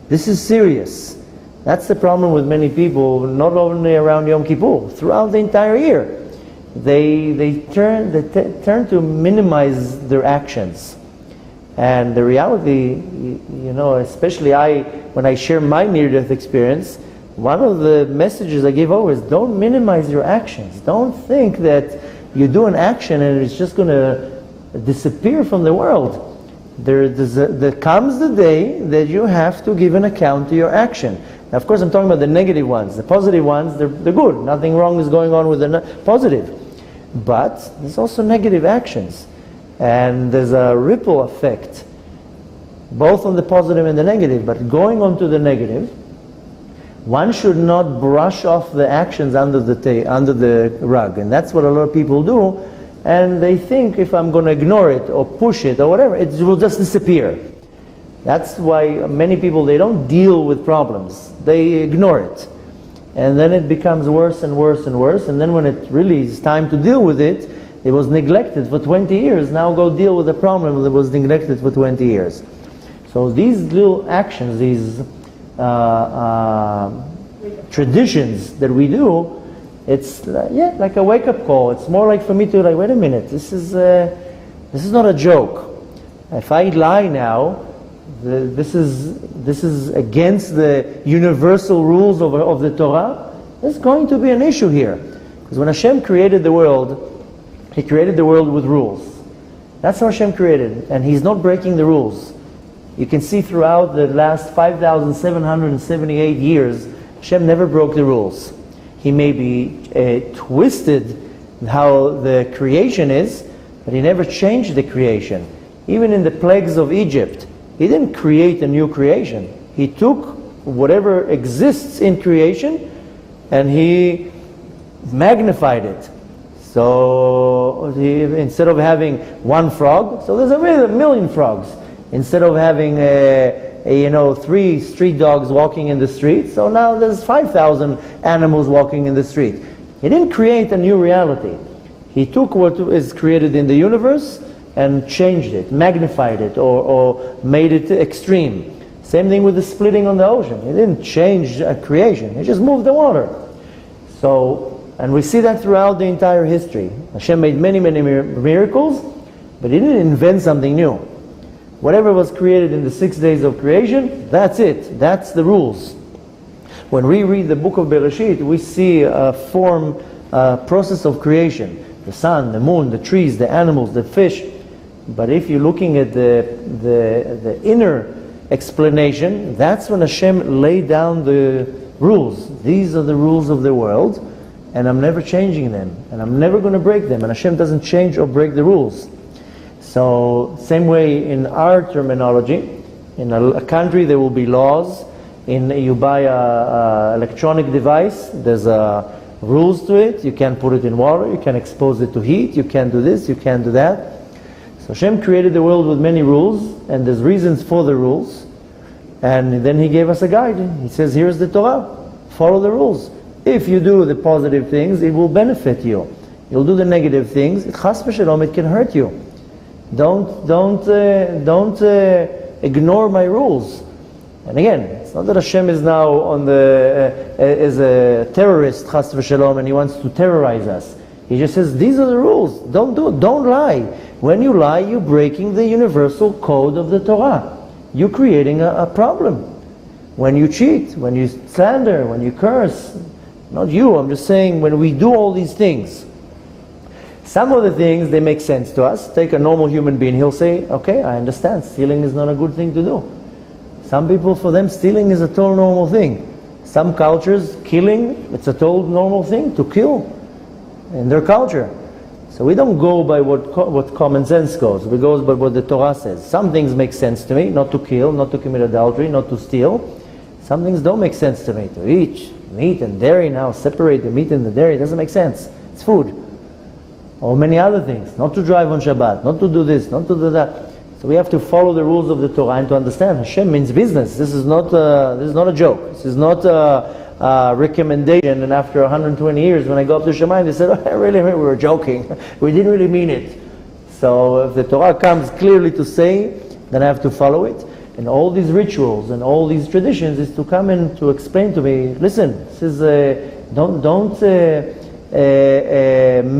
This is serious. That's the problem with many people, not only around Yom Kippur, throughout the entire year. They turn to minimize their actions. And the reality, especially when I share my near-death experience, one of the messages I give over is don't minimize your actions. Don't think that you do an action and it's just going to disappear from the world. There comes the day that you have to give an account to your action. Now, of course, I'm talking about the negative ones. The positive ones, they're good. Nothing wrong is going on with the positive. But there's also negative actions. And there's a ripple effect, both on the positive and the negative. But going on to the negative, one should not brush off the actions under the rug. And that's what a lot of people do. And they think if I'm going to ignore it or push it or whatever, it will just disappear. That's why many people, they don't deal with problems. They ignore it. And then it becomes worse and worse and worse. And then when it really is time to deal with it, it was neglected for 20 years. Now go deal with the problem that was neglected for 20 years. So these little actions, these traditions that we do, it's like a wake-up call. It's more like for me to wait a minute, this is not a joke. If I lie now, this is against the universal rules of the Torah. There's going to be an issue here. Because when Hashem created the world, He created the world with rules. That's how Hashem created, and He's not breaking the rules. You can see throughout the last 5,778 years, Hashem never broke the rules. He may be twisted how the creation is, but He never changed the creation. Even in the plagues of Egypt, He didn't create a new creation. He took whatever exists in creation and He magnified it. So instead of having one frog, so there's a million frogs. Instead of having three street dogs walking in the street, so now there's 5,000 animals walking in the street. He didn't create a new reality. He took what is created in the universe and changed it, magnified it, or made it extreme. Same thing with the splitting on the ocean. He didn't change a creation. He just moved the water. And we see that throughout the entire history. Hashem made many, many miracles, but He didn't invent something new. Whatever was created in the 6 days of creation, that's it. That's the rules. When we read the book of Bereshit, we see a process of creation. The sun, the moon, the trees, the animals, the fish. But if you're looking at the inner explanation, that's when Hashem laid down the rules. These are the rules of the world, and I'm never changing them, and I'm never going to break them. And Hashem doesn't change or break the rules. So, same way in our terminology, in a country there will be laws. You buy a electronic device, there's rules to it. You can't put it in water, you can't expose it to heat, you can't do this, you can't do that. So Hashem created the world with many rules, and there's reasons for the rules. And then He gave us a guide. He says, here's the Torah, follow the rules. If you do the positive things, it will benefit you. You'll do the negative things, chas v'shalom, it can hurt you. Don't ignore my rules. And again, it's not that Hashem is now as a terrorist, chas v'shalom, and He wants to terrorize us. He just says, these are the rules. Don't lie. When you lie, you're breaking the universal code of the Torah. You're creating a problem. When you cheat, when you slander, when you curse, not you, I'm just saying when we do all these things. Some of the things, they make sense to us. Take a normal human being, he'll say, okay, I understand, stealing is not a good thing to do. Some people, for them, stealing is a total normal thing. Some cultures, killing, it's a total normal thing to kill in their culture. So we don't go by what common sense goes. We go by what the Torah says. Some things make sense to me, not to kill, not to commit adultery, not to steal. Some things don't make sense to me. To eat meat and dairy now, separate the meat and the dairy, doesn't make sense. It's food. Or many other things. Not to drive on Shabbat, not to do this, not to do that. So we have to follow the rules of the Torah and to understand Hashem means business. This is not a joke. This is not a recommendation. And after 120 years, when I go up to Shemayim, they said, oh, really, we were joking. We didn't really mean it. So if the Torah comes clearly to say, then I have to follow it. and all these rituals and all these traditions is to come and to explain to me, listen, this is don't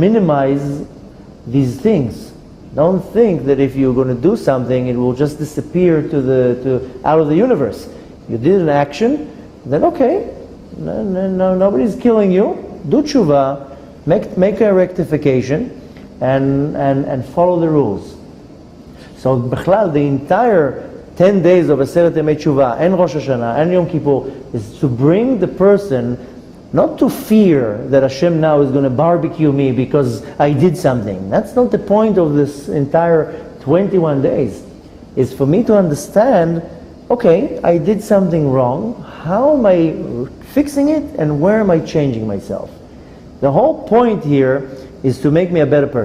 minimize these things. Don't think that if you're going to do something, it will just disappear out of the universe. You did an action, then okay, nobody's killing you. Do tshuva, make a rectification, and follow the rules. So, b'chlal, the entire 10 days of Aseret Yemei Tshuva and Rosh Hashanah and Yom Kippur is to bring the person not to fear that Hashem now is going to barbecue me because I did something. That's not the point of this entire 21 days. It's for me to understand, okay, I did something wrong. How am I fixing it and where am I changing myself? The whole point here is to make me a better person.